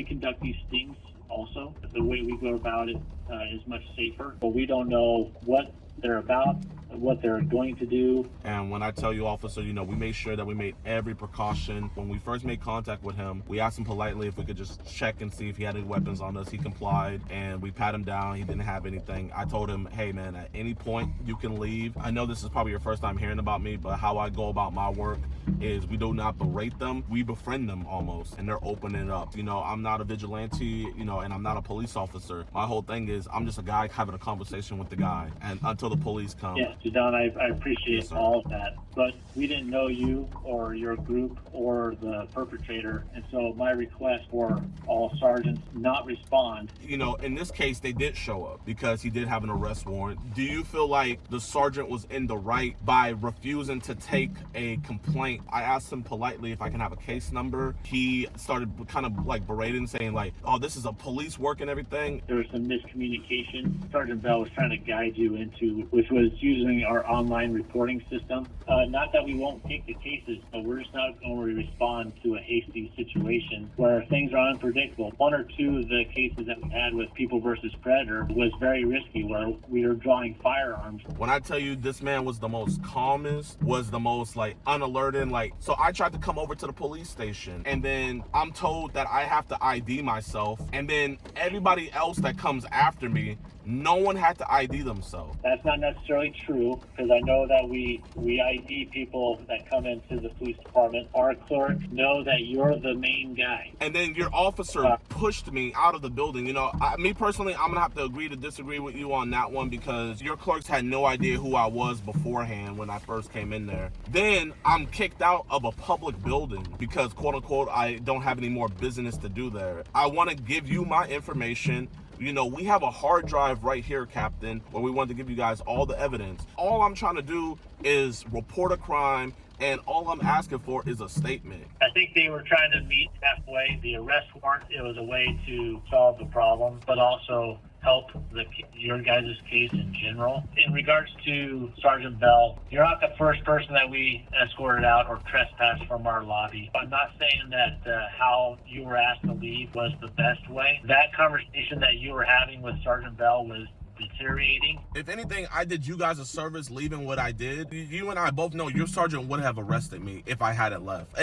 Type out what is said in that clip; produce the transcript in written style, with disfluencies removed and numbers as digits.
We conduct these things also. The way we go about it is much safer, but we don't know what they're about, what they're going to do. And when I tell you, officer, we made sure that we made every precaution. When we first made contact with him, we asked him politely if we could just check and see if he had any weapons on us. He complied, and we pat him down. He didn't have anything. I told him, hey man, at any point you can leave. I know this is probably your first time hearing about me, but how I go about my work is we do not berate them, we befriend them almost, and they're opening up. I'm not a vigilante, and I'm not a police officer. My whole thing is I'm just a guy having a conversation with the guy, and until the police come. Yeah, Jadon, I appreciate Yes, all of that, but we didn't know you or your group or the perpetrator, and so my request for all sergeants not respond. In this case, they did show up because he did have an arrest warrant. Do you feel like the sergeant was in the right by refusing to take a complaint? I asked him politely if I can have a case number. He started kind of like berating, saying like, oh, this is a police work and everything. There was some miscommunication Sergeant Bell was trying to guide you into, which was using our online reporting system. Not that we won't take the cases, but we're just not going to respond to a hasty situation where things are unpredictable. One or two of the cases that we had with People versus Predator was very risky, where we were drawing firearms. When I tell you this man was the most calmest, was the most unalerted, so I tried to come over to the police station, and then I'm told that I have to ID myself, and then everybody else that comes after me, no one had to ID themselves. That's not necessarily true, because I know that we ID people that come into the police department. Our clerks know that you're the main guy. And then your officer pushed me out of the building. Me personally, I'm gonna have to agree to disagree with you on that one, because your clerks had no idea who I was beforehand when I first came in there. Then I'm kicked out of a public building because, quote unquote, I don't have any more business to do there. I want to give you my information. We have a hard drive right here, Captain, where we want to give you guys all the evidence. All I'm trying to do is report a crime, and all I'm asking for is a statement. I think they were trying to meet halfway. The arrest warrant, it was a way to solve the problem, but also help your guys' case in general. In regards to Sergeant Bell, you're not the first person that we escorted out or trespassed from our lobby. I'm not saying that how you were asked to leave was the best way. That conversation that you were having with Sergeant Bell was deteriorating. If anything, I did you guys a service leaving what I did. You and I both know your sergeant would have arrested me if I hadn't left.